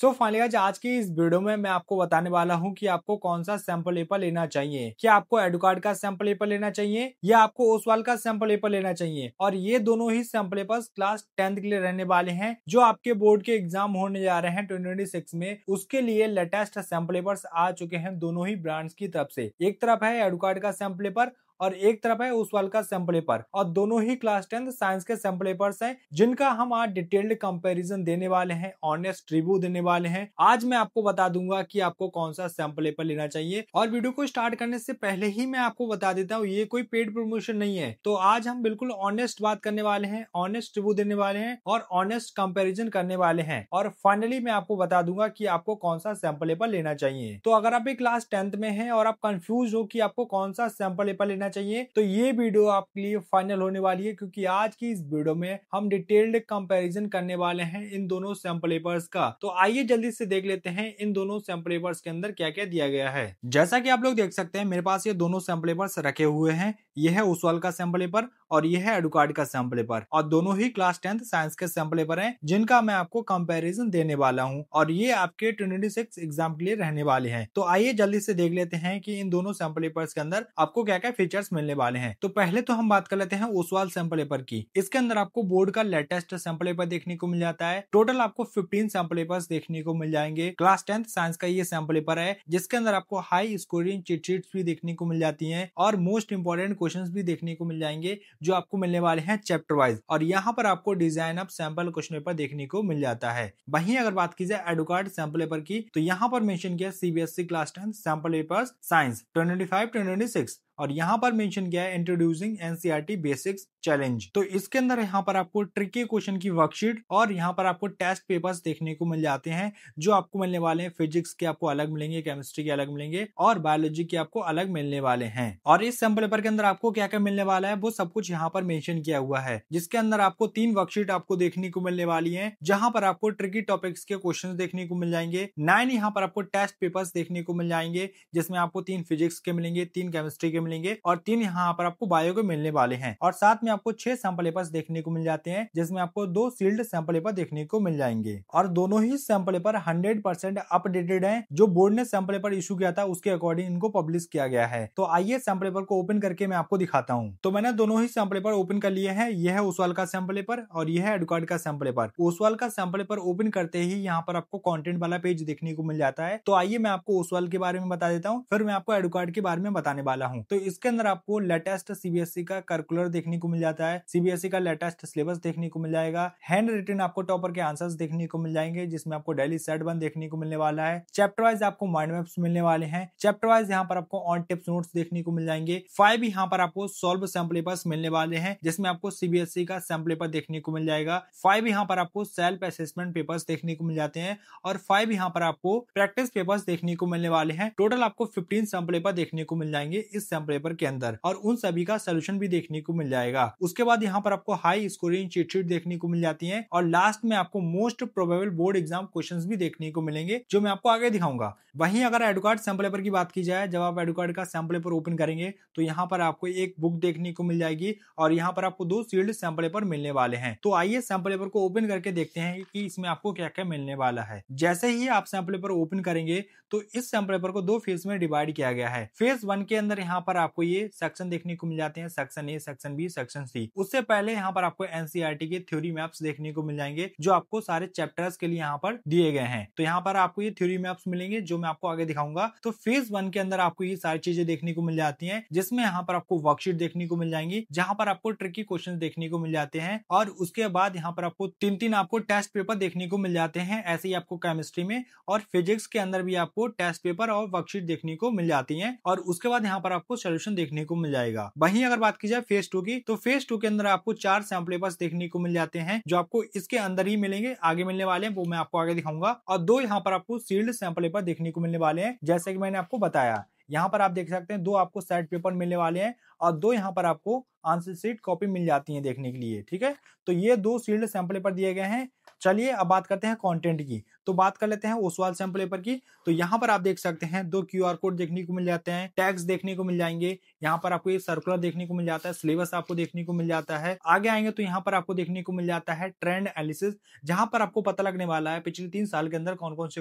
So finally guys आज की इस वीडियो में मैं आपको बताने वाला हूं कि आपको कौन सा सैंपल पेपर लेना चाहिए। क्या आपको एडुकार्ड का सैंपल पेपर लेना चाहिए या आपको ओसवाल का सैंपल पेपर लेना चाहिए। और ये दोनों ही सैंपल पेपर्स क्लास 10th के लिए रहने वाले हैं जो आपके बोर्ड के एग्जाम होने जा रहे हैं 2026 में। उसके लिए लेटेस्ट सैंपल पेपर्स आ चुके हैं दोनों ही ब्रांड्स की तरफ से। एक तरफ है एडुकार्ड का सैंपल पेपर और एक तरफ है ओसवाल का सैंपल पेपर और दोनों ही क्लास 10th साइंस के सैंपल पेपर्स हैं जिनका हम आज डिटेल्ड कंपैरिजन देने वाले हैं, ऑनेस्ट रिव्यू देने वाले हैं। आज मैं आपको बता दूंगा कि आपको कौन सा सैंपल पेपर लेना चाहिए। और वीडियो को स्टार्ट करने से पहले ही मैं आपको बता देता हूँ ये कोई पेड प्रमोशन नहीं है। तो आज हम बिल्कुल ऑनेस्ट बात करने वाले हैं, ऑनेस्ट रिव्यू देने वाले हैं और ऑनेस्ट कंपेरिजन करने वाले हैं। और फाइनली मैं आपको बता दूंगा कि आपको कौन सा सैंपल पेपर लेना चाहिए। तो अगर आप क्लास 10th में हैं और आप कंफ्यूज हो कि आपको कौन सा सैंपल पेपर लेना चाहिए तो ये वीडियो आपके लिए फाइनल होने वाली है, क्योंकि आज की इस वीडियो में हम डिटेल्ड कंपैरिजन करने वाले हैं इन दोनों सैंपल पेपर्स का। तो आइए जल्दी से देख लेते हैं इन दोनों सैंपल पेपर्स के अंदर क्या क्या दिया गया है। जैसा कि आप लोग देख सकते हैं मेरे पास ये दोनों सैंपल पेपर्स रखे हुए हैं। यह है ओसवाल का सैंपल पेपर और यह है एडुकार्ड का सैंपल पेपर और दोनों ही क्लास 10th साइंस के सैंपल पेपर हैं जिनका मैं आपको कंपैरिजन देने वाला हूं और ये आपके 2026 एग्जाम के लिए रहने वाले हैं। तो आइए जल्दी से देख लेते हैं कि इन दोनों सैंपल पेपर्स के अंदर आपको क्या क्या फीचर्स मिलने वाले हैं। तो पहले तो हम बात कर लेते हैं ओसवाल सैंपल पेपर की। इसके अंदर आपको बोर्ड का लेटेस्ट सैंपल पेपर देखने को मिल जाता है। टोटल आपको 15 सैंपल पेपर्स देखने को मिल जाएंगे। क्लास 10th साइंस का ये सैंपल पेपर है जिसके अंदर आपको हाई स्कोरिंग चीट शीट्स भी देखने को मिल जाती हैं और मोस्ट इंपोर्टेंट क्वेश्चंस भी देखने को मिल जाएंगे जो आपको मिलने वाले हैं चैप्टर वाइज। और यहाँ पर आपको design of sample question paper देखने को मिल जाता है। वहीं अगर बात की जाए एडुकार्ड सैंपल पेपर की तो यहाँ पर मेंशन किया CBSE class 10 sample papers science 2025-2026 और यहाँ पर मेंशन किया है इंट्रोड्यूसिंग एनसीईआरटी बेसिक्स चैलेंज। तो इसके अंदर यहाँ पर आपको ट्रिकी क्वेश्चन की वर्कशीट और यहाँ पर आपको टेस्ट पेपर्स देखने को मिल जाते हैं जो आपको मिलने वाले हैं। फिजिक्स के आपको अलग मिलेंगे, केमिस्ट्री के अलग मिलेंगे और बायोलॉजी के आपको अलग मिलने वाले हैं। और इस सैंपल पेपर के अंदर आपको क्या क्या मिलने वाला है वो सब कुछ यहाँ पर मेंशन किया हुआ है, जिसके अंदर आपको 3 वर्कशीट आपको देखने को मिलने वाली है जहां पर आपको ट्रिकी टॉपिक्स के क्वेश्चन देखने को मिल जाएंगे। 9 यहाँ पर आपको टेस्ट पेपर्स देखने को मिल जाएंगे जिसमें आपको 3 फिजिक्स के मिलेंगे, 3 केमिस्ट्री के मिलेंगे और 3 यहाँ पर आपको बायो के मिलने वाले हैं। और साथ में आपको 6 सैंपल पेपर्स देखने को मिल जाते हैं जिसमें आपको 2 सील्ड सैंपल पेपर देखने को मिल जाएंगे। और दोनों ही सैंपल पेपर 100% अपडेटेड हैं। जो बोर्ड ने सैंपल पेपर इशू किया था उसके अकॉर्डिंग इनको पब्लिश किया गया है। तो आइए सैंपल पेपर को ओपन करके मैं आपको दिखाता हूँ। तो मैंने दोनों ही सैंपल पेपर ओपन कर लिए हैं। यह है ओसवाल का सैंपल पेपर और यह है एडुकार्ड का सैंपल पेपर। ओसवाल का सैंपल पेपर ओपन करते ही यहाँ पर आपको कंटेंट वाला पेज देखने को मिल जाता है। तो आइए मैं आपको ओसवाल के बारे में बता देता हूँ, फिर मैं आपको एडुकार्ड के बारे में बताने वाला हूँ। तो इसके अंदर आपको लेटेस्ट सीबीएसई का करिकुलर देखने को मिल जाता है, सीबीएसई का लेटेस्ट सिलेबस देखने को मिल जाएगा, हैंड रिटन आपको टॉपर के आंसर्स देखने को मिल जाएंगे जिसमें आपको डेली सेट 1 देखने को मिलने वाला है। चैप्टर वाइज आपको माइंड मैप्स मिलने वाले हैं। चैप्टर वाइज यहाँ पर आपको ऑन टिप्स नोट्स देखने को मिल जाएंगे। 5 यहाँ पर आपको सॉल्व सैंपल पेपर्स मिलने वाले हैं जिसमें आपको सीबीएसई का सैंपल पेपर देखने को मिल जाएगा। 5 यहाँ पर आपको सेल्फ असेसमेंट पेपर्स देखने को मिल जाते हैं और 5 यहाँ पर आपको प्रैक्टिस पेपर्स देखने को मिलने वाले हैं। टोटल आपको 15 सैंपल पेपर देखने को मिल जाएंगे इस सैंपल पेपर के अंदर और उन सभी का सोल्यूशन भी देखने को मिल जाएगा। उसके बाद यहाँ पर आपको हाई स्कोरिंग चीट शीट देखने को मिल जाती है और लास्ट में आपको most probable board exam questions भी देखने को मिलेंगे जो मैं आपको आगे दिखाऊंगा। वहीं अगर एडुकार्ड सैंपल पेपर की बात की जाए, जब आप एडुकार्ड का सैंपल पेपर ओपन करेंगे तो यहाँ पर आपको एक बुक देखने को मिल जाएगी और यहाँ पर आपको 2 सील्ड सैंपल पेपर मिलने वाले हैं। तो आइए सैंपल पेपर को ओपन करके देखते हैं कि इसमें आपको क्या क्या मिलने वाला है। जैसे ही आप सैंपल पेपर ओपन करेंगे तो इस सैंपल पेपर को 2 फेज में डिवाइड किया गया है। फेज 1 के अंदर यहाँ पर आपको ये सेक्शन देखने को मिल जाते हैं, section A, section B, section C. उससे पहले यहाँ पर आपको एनसीईआरटी के थ्योरी मैप्स देखने को मिल जाएंगे जो आपको सारे चैप्टर्स के लिए यहाँ पर दिए गए हैं। तो यहाँ पर आपको ये थ्योरी मैप्स मिलेंगे जो मैं आपको आगे दिखाऊंगा। तो फेज 1 के अंदर आपको ये सारी चीजें देखने को मिल जाती हैं जिसमें यहाँ पर आपको वर्कशीट देखने को मिल जाएंगी जहां पर आपको ट्रिकी क्वेश्चन देखने को मिल जाते हैं और उसके बाद यहाँ पर आपको 3 आपको टेस्ट पेपर देखने को मिल जाते हैं। ऐसे ही आपको केमिस्ट्री में और फिजिक्स के अंदर भी आपको टेस्ट पेपर और वर्कशीट देखने को मिल जाती है और उसके बाद यहाँ पर आपको सोल्यूशन देखने को मिल जाएगा। वहीं अगर बात की जाए फेज 2 की तो फेज 2 के अंदर आपको 4 सैंपल पेपर्स देखने को मिल जाते हैं जो आपको इसके अंदर ही मिलेंगे, आगे मिलने वाले हैं वो मैं आपको आगे दिखाऊंगा। और 2 यहाँ पर आपको सील्ड सैंपल पेपर देखने को मिलने वाले हैं जैसे कि मैंने आपको बताया। यहाँ पर आप देख सकते हैं 2 आपको सेट पेपर मिलने वाले हैं और 2 यहाँ पर आपको आंसर शीट कॉपी मिल जाती है देखने के लिए, ठीक है। तो ये 2 सील्ड सैंपल पेपर दिए गए हैं। चलिए अब बात करते हैं कंटेंट की। तो बात कर लेते हैं ओसवाल सैंपल पेपर की। तो यहाँ पर आप देख सकते हैं 2 क्यूआर कोड देखने को मिल जाते हैं, टैग्स देखने को मिल जाएंगे, यहाँ पर आपको ये सर्कुलर देखने को मिल जाता है, सिलेबस आपको देखने को मिल जाता है। आगे आएंगे तो यहाँ पर आपको देखने को मिल जाता है ट्रेंड एनालिसिस, जहां पर आपको पता लगने वाला है पिछले 3 साल के अंदर कौन कौन से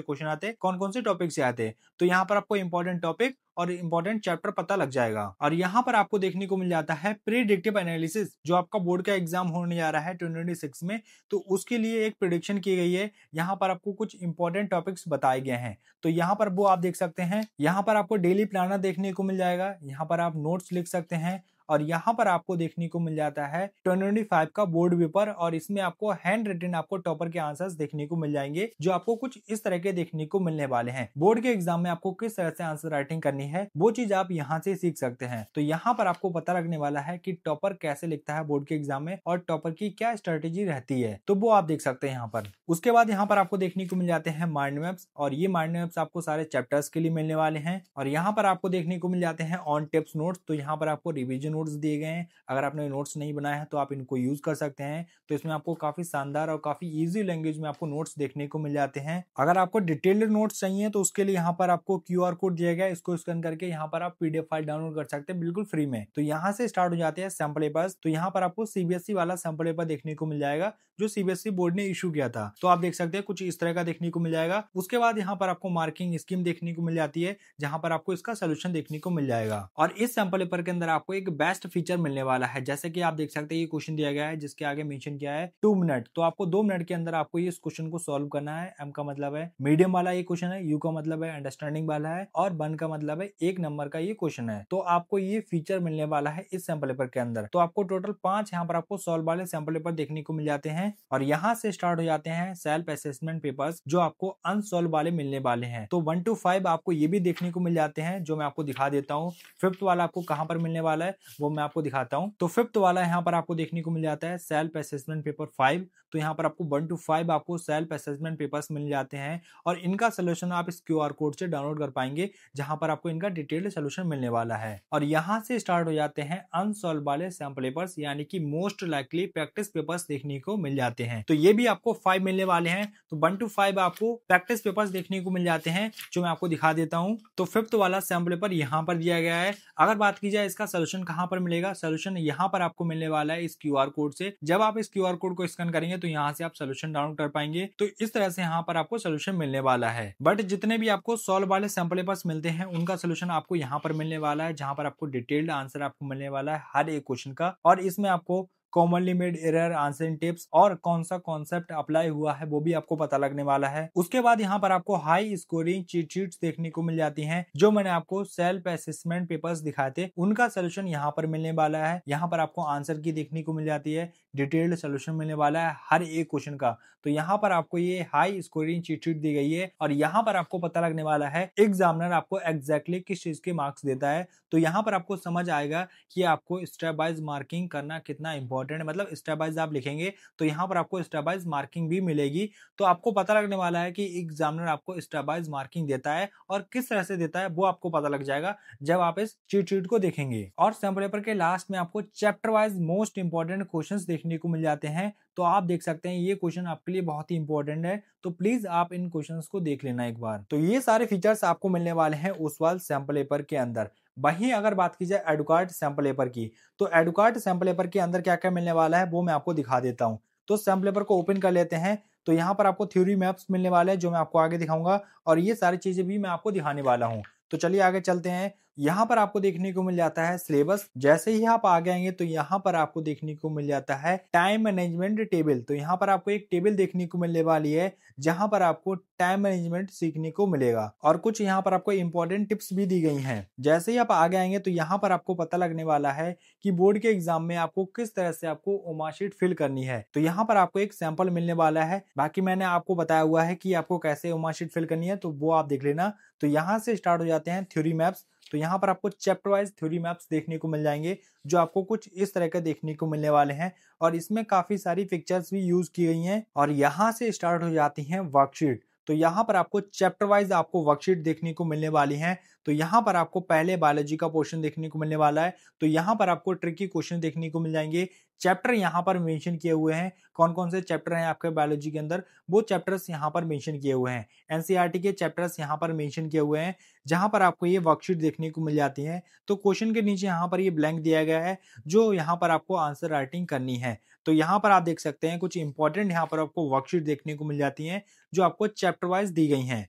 क्वेश्चन आते हैं, कौन कौन से टॉपिक से आते हैं। तो यहाँ पर आपको इंपॉर्टेंट टॉपिक और इंपॉर्टेंट चैप्टर पता लग जाएगा। और यहाँ पर आपको देखने को मिल जाता है प्रीडिक्टिव एनालिसिस, जो आपका बोर्ड का एग्जाम होने जा रहा है 2026 में, तो उसके लिए एक प्रिडिक्शन की गई है। यहाँ पर आपको कुछ इंपॉर्टेंट टॉपिक्स बताए गए हैं। तो यहाँ पर वो आप देख सकते हैं, यहाँ पर आपको डेली प्लानर देखने को मिल जाएगा, यहाँ पर आप नोट्स लिख सकते हैं। और यहाँ पर आपको देखने को मिल जाता है 2025 का बोर्ड पेपर, और इसमें आपको हैंड रिटन आपको टॉपर के आंसर्स देखने को मिल जाएंगे, जो आपको कुछ इस तरह के देखने को मिलने वाले हैं। बोर्ड के एग्जाम में आपको किस तरह से आंसर राइटिंग करनी है वो चीज आप यहाँ से सीख सकते हैं। तो यहाँ पर आपको पता लगने वाला है कि टॉपर कैसे लिखता है बोर्ड के एग्जाम में और टॉपर की क्या स्ट्रेटेजी रहती है, तो वो आप देख सकते हैं यहाँ पर। उसके बाद यहाँ पर आपको देखने को मिल जाते हैं माइंड मैप्स, और ये माइंड मैप्स आपको सारे चैप्टर्स के लिए मिलने वाले हैं। और यहाँ पर आपको देखने को मिल जाते हैं ऑन टिप्स नोट्स, तो यहाँ पर आपको रिविजन नोट्स दिए गए हैं। अगर आपने नोट्स नहीं बनाया है तो आप इनको यूज कर सकते हैं। तो इसमें आपको काफी शानदार और काफी इजी लैंग्वेज में आपको नोट्स देखने को मिल जाते हैं। अगर आपको डिटेल्ड नोट्स चाहिए तो उसके लिए यहाँ पर आपको क्यूआर कोड दिया गया है, इसको स्कैन करके यहाँ पर आप पीडीएफ फाइल डाउनलोड कर सकते हैं बिल्कुल फ्री में। तो यहाँ से स्टार्ट हो जाते हैं सैंपल पेपर्स। तो यहाँ पर आपको सीबीएसई वाला सैंपल पेपर देखने को मिल जाएगा, जो सीबीएसई बोर्ड ने इशू किया था। तो आप देख सकते हैं कुछ इस तरह का देखने को मिल जाएगा। उसके बाद यहाँ पर आपको मार्किंग स्कीम देखने को मिल जाती है, जहां पर आपको इसका सोल्यूशन देखने को मिल जाएगा। और इस सैंपल पेपर के अंदर आपको एक बेस्ट फीचर मिलने वाला है। जैसे कि आप देख सकते हैं ये क्वेश्चन दिया गया है जिसके आगे मेंशन किया है 2 मिनट। तो आपको 2 मिनट के अंदर आपको इस क्वेश्चन को सॉल्व करना है। एम का मतलब है मीडियम वाला ये क्वेश्चन है, यू का मतलब है अंडरस्टैंडिंग वाला है, और 1 का मतलब है 1 नंबर का ये क्वेश्चन है। तो आपको ये फीचर मिलने वाला है इस सैंपल पेपर के अंदर। तो आपको टोटल 5 यहाँ पर आपको सॉल्व वाले सैंपल पेपर देखने को मिल जाते हैं। और यहाँ से स्टार्ट हो जाते हैं सेल्फ असेसमेंट पेपर्स, जो आपको अनसॉल्व वाले मिलने वाले हैं। तो 1 to 5 आपको ये भी देखने को मिल जाते हैं, जो मैं आपको दिखा देता हूँ। 5th वाला आपको कहाँ पर मिलने वाला है वो मैं आपको दिखाता हूँ। तो 5th वाला यहाँ पर आपको देखने को मिल जाता है सेल्फ असेसमेंट पेपर 5। तो यहाँ पर आपको 1 to 5 आपको सेल्फ असेसमेंट पेपर्स मिल जाते हैं, और इनका सोल्यूशन आप इस क्यूआर कोड से डाउनलोड कर पाएंगे, जहां पर आपको इनका डिटेल्ड सोल्यूशन मिलने वाला है। और यहाँ से स्टार्ट हो जाते हैं अनसॉल्व वाले सैंपल पेपर्स, यानी कि मोस्ट लाइकली प्रैक्टिस पेपर्स देखने को मिल जाते हैं। तो ये भी आपको 5 मिलने वाले हैं। तो 1 to 5 आपको प्रैक्टिस पेपर्स देखने को मिल जाते हैं, जो मैं आपको दिखा देता हूँ। तो 5th वाला सैंपल पेपर यहाँ पर दिया गया है। अगर बात की जाए इसका सोल्यूशन कहाँ पर मिलेगा, सोल्यूशन यहाँ पर आपको मिलने वाला है इस क्यूआर कोड से। जब आप इस क्यूआर कोड को स्कैन करेंगे तो यहाँ से आप सोल्यूशन डाउनलोड कर पाएंगे। तो इस तरह से यहाँ पर आपको सोल्यूशन मिलने वाला है। बट जितने भी आपको सॉल्व वाले सैंपल पेपर्स मिलते हैं उनका सोल्यूशन आपको यहाँ पर मिलने वाला है, जहाँ पर आपको डिटेल्ड आंसर आपको मिलने वाला है हर एक क्वेश्चन का। और इसमें आपको commonly made error, answering tips और कौन सा कॉन्सेप्ट अप्लाई हुआ है वो भी आपको पता लगने वाला है। उसके बाद यहाँ पर आपको हाई स्कोरिंग चीट शीट्स देखने को मिल जाती हैं, जो मैंने आपको सेल्फ असेसमेंट पेपर्स दिखाए थे उनका सोल्यूशन यहाँ पर मिलने वाला है। यहाँ पर आपको आंसर की देखने को मिल जाती है, डिटेल्ड सोल्यूशन मिलने वाला है हर एक क्वेश्चन का। तो यहाँ पर आपको ये हाई स्कोरिंग चीट शीट दी गई है, और यहाँ पर आपको पता लगने वाला है एग्जामिनर आपको एग्जैक्टली किस चीज के मार्क्स देता है। तो यहाँ पर आपको समझ आएगा कि आपको स्टेप वाइज मार्किंग करना कितना इंपॉर्टेंट है, मतलब स्टेप वाइज आप लिखेंगे तो यहाँ पर आपको स्टेप वाइज मार्किंग भी मिलेगी। तो आपको पता लगने वाला है कि एग्जामिनर आपको स्टेप वाइज मार्किंग देता है और किस तरह से देता है वो आपको पता लग जाएगा जब आप इस चीट शीट को देखेंगे। और सैंपल पेपर के लास्ट में आपको chapter wise most important questions देखने को मिल जाते हैं। तो आप देख सकते हैं ये क्वेश्चन आपके लिए बहुत ही इंपॉर्टेंट है, तो प्लीज आप इन क्वेश्चंस को देख लेना एक बार। तो ये सारे फीचर्स आपको मिलने वाले हैं ओसवाल सैंपल पेपर के अंदर। वहीं अगर बात की जाए एडुकार्ड सैंपल पेपर की, तो एडुकार्ड सैंपल पेपर के अंदर क्या क्या मिलने वाला है वो मैं आपको दिखा देता हूँ। तो सैंपल पेपर को ओपन कर लेते हैं। तो यहाँ पर आपको थ्योरी मैप्स मिलने वाले हैं, जो मैं आपको आगे दिखाऊंगा, और ये सारी चीजें भी मैं आपको दिखाने वाला हूँ। तो चलिए आगे चलते हैं। यहाँ पर आपको देखने को मिल जाता है सिलेबस। जैसे ही आप आगे आएंगे तो यहाँ पर आपको देखने को मिल जाता है टाइम मैनेजमेंट टेबल। तो यहाँ पर आपको एक टेबल देखने को मिलने वाली है, जहां पर आपको टाइम मैनेजमेंट सीखने को मिलेगा, और कुछ यहाँ पर आपको इंपॉर्टेंट टिप्स भी दी गई हैं। जैसे ही आप आगे आएंगे तो यहाँ पर आपको पता लगने वाला है कि बोर्ड के एग्जाम में आपको किस तरह से आपको ओमा शीट फिल करनी है। तो यहाँ पर आपको एक सैंपल मिलने वाला है, बाकी मैंने आपको बताया हुआ है कि आपको कैसे ओमा शीट फिल करनी है, तो वो आप देख लेना। तो यहाँ से स्टार्ट हो जाते हैं थ्योरी मैप्स। तो यहाँ पर आपको चैप्टर वाइज थ्योरी मैप्स देखने को मिल जाएंगे, जो आपको कुछ इस तरह के देखने को मिलने वाले हैं, और इसमें काफी सारी पिक्चर्स भी यूज की गई हैं। और यहाँ से स्टार्ट हो जाती हैं वर्कशीट। तो यहाँ पर आपको चैप्टर वाइज आपको वर्कशीट देखने को मिलने वाली है। तो यहाँ पर आपको पहले बायोलॉजी का पोर्शन देखने को मिलने वाला है। तो यहाँ पर आपको ट्रिकी क्वेश्चन देखने को मिल जाएंगे। चैप्टर यहाँ पर मेंशन किए हुए हैं, कौन कौन से चैप्टर हैं आपके बायोलॉजी के अंदर, वो चैप्टर्स यहाँ पर मेंशन किए हुए हैं। एनसीईआरटी के चैप्टर्स यहाँ पर मेंशन किए हुए हैं, जहां पर आपको ये वर्कशीट देखने को मिल जाती है। तो क्वेश्चन के नीचे यहाँ पर ये ब्लैंक दिया गया है, जो यहाँ पर आपको आंसर राइटिंग करनी है। तो यहाँ पर आप देख सकते हैं कुछ इंपॉर्टेंट यहाँ पर आपको वर्कशीट देखने को मिल जाती है, जो आपको चैप्टर वाइज दी गई हैं।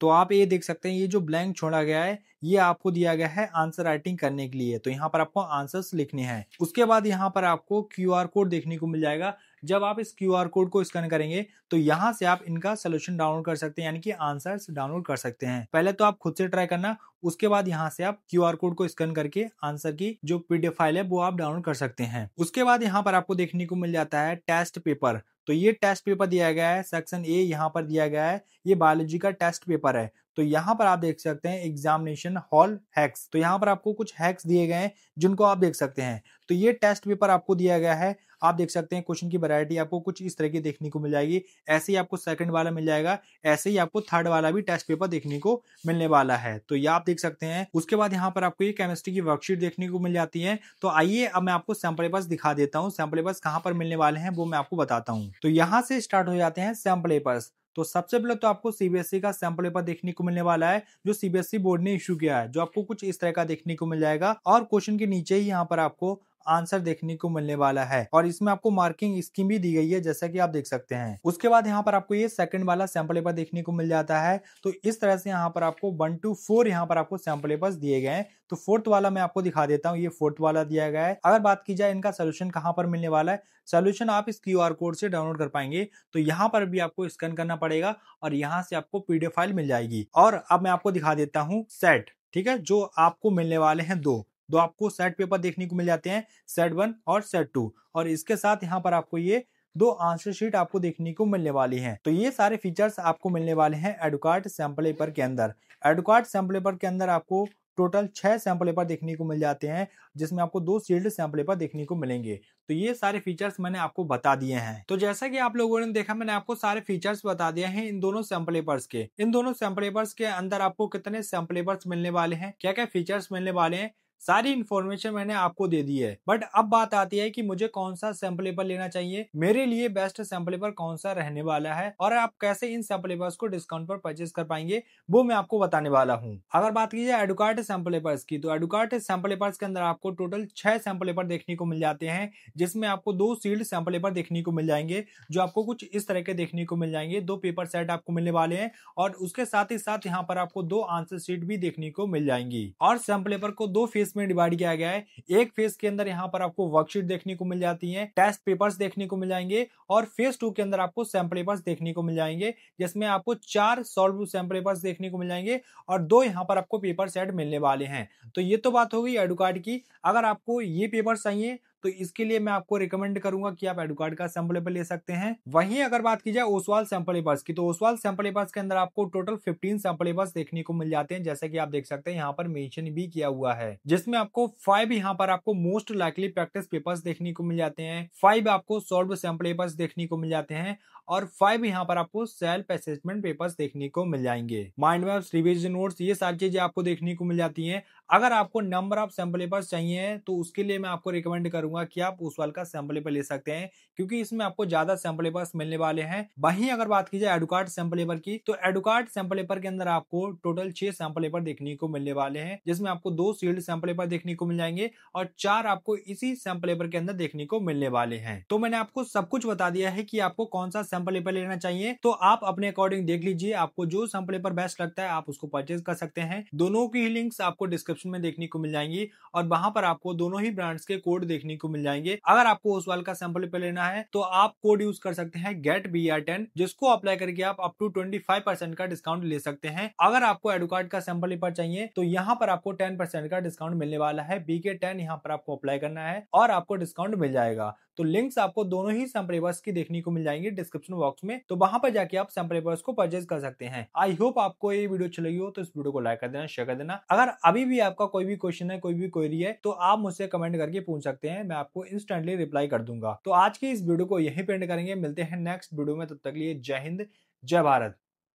तो आप ये देख सकते हैं, ये जो ब्लैंक छोड़ा गया है ये आपको दिया गया है आंसर राइटिंग करने के लिए। तो यहाँ पर आपको आंसर्स लिखने हैं। उसके बाद यहाँ पर आपको क्यूआर कोड देखने को मिल जाएगा। जब आप इस क्यूआर कोड को स्कैन करेंगे तो यहाँ से आप इनका सोल्यूशन डाउनलोड कर सकते हैं, यानी कि आंसर्स डाउनलोड कर सकते हैं। पहले तो आप खुद से ट्राई करना, उसके बाद यहाँ से आप क्यूआर कोड को स्कैन करके आंसर की जो पीडीएफ फाइल है वो आप डाउनलोड कर सकते हैं। उसके बाद यहाँ पर आपको देखने को मिल जाता है टेस्ट पेपर। तो ये टेस्ट पेपर दिया गया है, सेक्शन ए यहाँ पर दिया गया है, ये बायोलॉजी का टेस्ट पेपर है। तो यहाँ पर आप देख सकते हैं एग्जामिनेशन हॉल हैक्स। तो यहाँ पर आपको कुछ हैक्स दिए गए हैं जिनको आप देख सकते हैं। तो ये टेस्ट पेपर आपको दिया गया है, आप देख सकते हैं क्वेश्चन की वैरायटी आपको कुछ इस तरह की देखने को मिल जाएगी। ऐसे ही आपको सेकंड वाला मिल जाएगा, ऐसे ही आपको थर्ड वाला भी टेस्ट पेपर देखने को मिलने वाला है। तो ये आप देख सकते हैं। उसके बाद यहाँ पर आपको ये केमिस्ट्री की वर्कशीट देखने को मिल जाती है। तो आइए अब मैं आपको सैंपल पेपर्स दिखा देता हूँ। सैंपल पेपर्स कहाँ पर मिलने वाले हैं वो मैं आपको बताता हूँ। तो यहाँ से स्टार्ट हो जाते हैं सैंपल पेपर्स। तो सबसे पहले तो आपको सीबीएसई का सैंपल पेपर देखने को मिलने वाला है, जो सीबीएसई बोर्ड ने इशू किया है, जो आपको कुछ इस तरह का देखने को मिल जाएगा। और क्वेश्चन के नीचे ही यहाँ पर आपको आंसर देखने को मिलने वाला है, और इसमें आपको मार्किंग स्कीम भी दी गई है, जैसा कि आप देख सकते हैं। उसके बाद यहाँ पर आपको ये सेकंड वाला सैंपल पेपर देखने को मिल जाता है। तो इस तरह से यहाँ पर आपको 1 to 4 यहाँ पर आपको सैंपल पेपर्स दिए गए हैं। तो फोर्थ वाला मैं आपको दिखा देता हूँ, ये फोर्थ वाला दिया गया है। अगर बात की जाए इनका सोल्यूशन कहाँ पर मिलने वाला है, सोल्यूशन आप इस क्यूआर कोड से डाउनलोड कर पाएंगे। तो यहाँ पर भी आपको स्कैन करना पड़ेगा और यहाँ से आपको पीडीएफ फाइल मिल जाएगी। और अब मैं आपको दिखा देता हूँ सेट, ठीक है, जो आपको मिलने वाले हैं दो आपको सेट पेपर देखने को मिल जाते हैं, सेट 1 और सेट 2। और इसके साथ यहाँ पर आपको ये 2 आंसर शीट आपको देखने को मिलने वाली हैं। तो ये सारे फीचर्स आपको मिलने वाले हैं एडुकार्ड सैंपल पेपर के अंदर। एडुकार्ड सैंपल पेपर के अंदर आपको टोटल 6 सैंपल पेपर देखने को मिल जाते हैं, जिसमें आपको 2 सील्ड सैंपल पेपर देखने को मिलेंगे। तो ये सारे फीचर्स मैंने आपको बता दिए हैं। तो जैसा कि आप लोगों ने देखा, मैंने आपको सारे फीचर्स बता दिए हैं इन दोनों सैंपल पेपर्स के। इन दोनों सैंपल पेपर्स के अंदर आपको कितने सैंपल पेपर्स मिलने वाले हैं, क्या क्या फीचर्स मिलने वाले हैं, सारी इन्फॉर्मेशन मैंने आपको दे दी है। बट अब बात आती है कि मुझे कौन सा सैंपल पेपर लेना चाहिए, मेरे लिए बेस्ट सैंपल पेपर कौन सा रहने वाला है, और आप कैसे इन सैंपल पेपर्स को डिस्काउंट पर परचेज कर पाएंगे, वो मैं आपको बताने वाला हूँ। अगर बात की जाए एडुकार्ड सैंपल पेपर्स की, तो एडुकार्ड सैंपल पेपर्स के अंदर आपको टोटल 6 सैंपल पेपर देखने को मिल जाते हैं, जिसमें आपको 2 सील्ड सैंपल पेपर देखने को मिल जाएंगे, जो आपको कुछ इस तरह के देखने को मिल जाएंगे। 2 पेपर सेट आपको मिलने वाले हैं, और उसके साथ ही साथ यहाँ पर आपको 2 आंसर शीट भी देखने को मिल जाएंगी। और सैंपल पेपर को 2 फेज में डिवाइड किया गया है। एक फेज के अंदर यहाँ पर आपको वर्कशीट देखने को मिल जाती है, टेस्ट पेपर्स देखने को मिल जाएंगे, और फेज 2 के अंदर आपको सैंपल पेपर्स देखने को मिल जाएंगे, जिसमें आपको 4 सॉल्व सैंपल पेपर्स देखने को मिल जाएंगे, और 2 यहाँ पर आपको पेपर सेट मिलने वाले हैं। तो ये तो बात हो गई एडुकार्ड की। अगर आपको ये पेपर चाहिए तो इसके लिए मैं आपको रिकमेंड करूंगा कि आप एडुकार्ड का सैंपल पेपर ले सकते हैं। वहीं अगर बात की जाए ओसवाल सैंपल पेपर्स की, तो ओसवाल सैंपल पेपर्स के अंदर आपको टोटल 15 सैंपल पेपर्स देखने को मिल जाते हैं, जैसे कि आप देख सकते हैं यहाँ पर मेंशन भी किया हुआ है, जिसमें आपको 5 यहाँ पर आपको मोस्ट लाइकली प्रैक्टिस पेपर्स देखने को मिल जाते हैं, 5 आपको सॉल्व सैंपल पेपर्स देखने को मिल जाते हैं, और 5 यहाँ पर आपको सेल्फ असेसमेंट पेपर्स देखने को मिल जाएंगे। माइंड मैप्स, रिवीजन नोट्स, ये सारी चीजें आपको देखने को मिल जाती हैं। अगर आपको नंबर ऑफ सैंपल पेपर्स चाहिए तो उसके लिए मैं आपको रिकमेंड करूंगा कि आप ओसवाल का सैंपल पेपर ले सकते हैं, क्योंकि इसमें आपको ज्यादा सैंपल पेपर्स मिलने वाले हैं। वहीं अगर बात की जाए एडुकार्ड सैंपल पेपर की, तो एडुकार्ड सैंपल पेपर के अंदर आपको टोटल 6 सैंपल पेपर देखने को मिलने वाले हैं, जिसमें आपको 2 सील्ड सैंपल पेपर देखने को मिल जाएंगे, और 4 आपको इसी सैंपल पेपर के अंदर देखने को मिलने वाले हैं। तो मैंने आपको सब कुछ बता दिया है कि आपको कौन सा सैंपल पेपर लेना चाहिए। तो आप अपने अकॉर्डिंग देख लीजिए, आपको जो सैंपल पेपर बेस्ट लगता है आप उसको परचेज कर सकते हैं। दोनों की लिंक्स आपको डिस्क्रिप्शन में देखने को मिल जाएंगी, और वहां पर आपको दोनों ही ब्रांड्स के कोड देखने को मिल जाएंगे। अगर आपको ओसवाल का सैंपल पेपर लेना है तो आप कोड यूज कर सकते हैं GETBR10, जिसको अप्लाई करके आप अप टू 25% का डिस्काउंट ले सकते हैं। अगर आपको एडुकार्ड का सैंपल पेपर चाहिए तो यहाँ पर आपको 10% का डिस्काउंट मिलने वाला है। BK10 यहाँ पर आपको अप्लाई करना है और आपको डिस्काउंट मिल जाएगा। तो लिंक्स आपको दोनों ही सैंपल पेपर्स की देखने को मिल जाएंगी डिस्क्रिप्शन बॉक्स में, तो वहां पर जाके आप सैंपल पेपर्स को परचेज कर सकते हैं। आई होप आपको ये वीडियो अच्छी लगी हो, तो इस वीडियो को लाइक कर देना, शेयर कर देना। अगर अभी भी आपका कोई भी क्वेश्चन है, कोई भी क्वेरी है, तो आप मुझसे कमेंट करके पूछ सकते हैं, मैं आपको इंस्टेंटली रिप्लाई कर दूंगा। तो आज की इस वीडियो को यहीं पे एंड करेंगे, मिलते हैं नेक्स्ट वीडियो में, तब तक के लिए जय हिंद, जय भारत।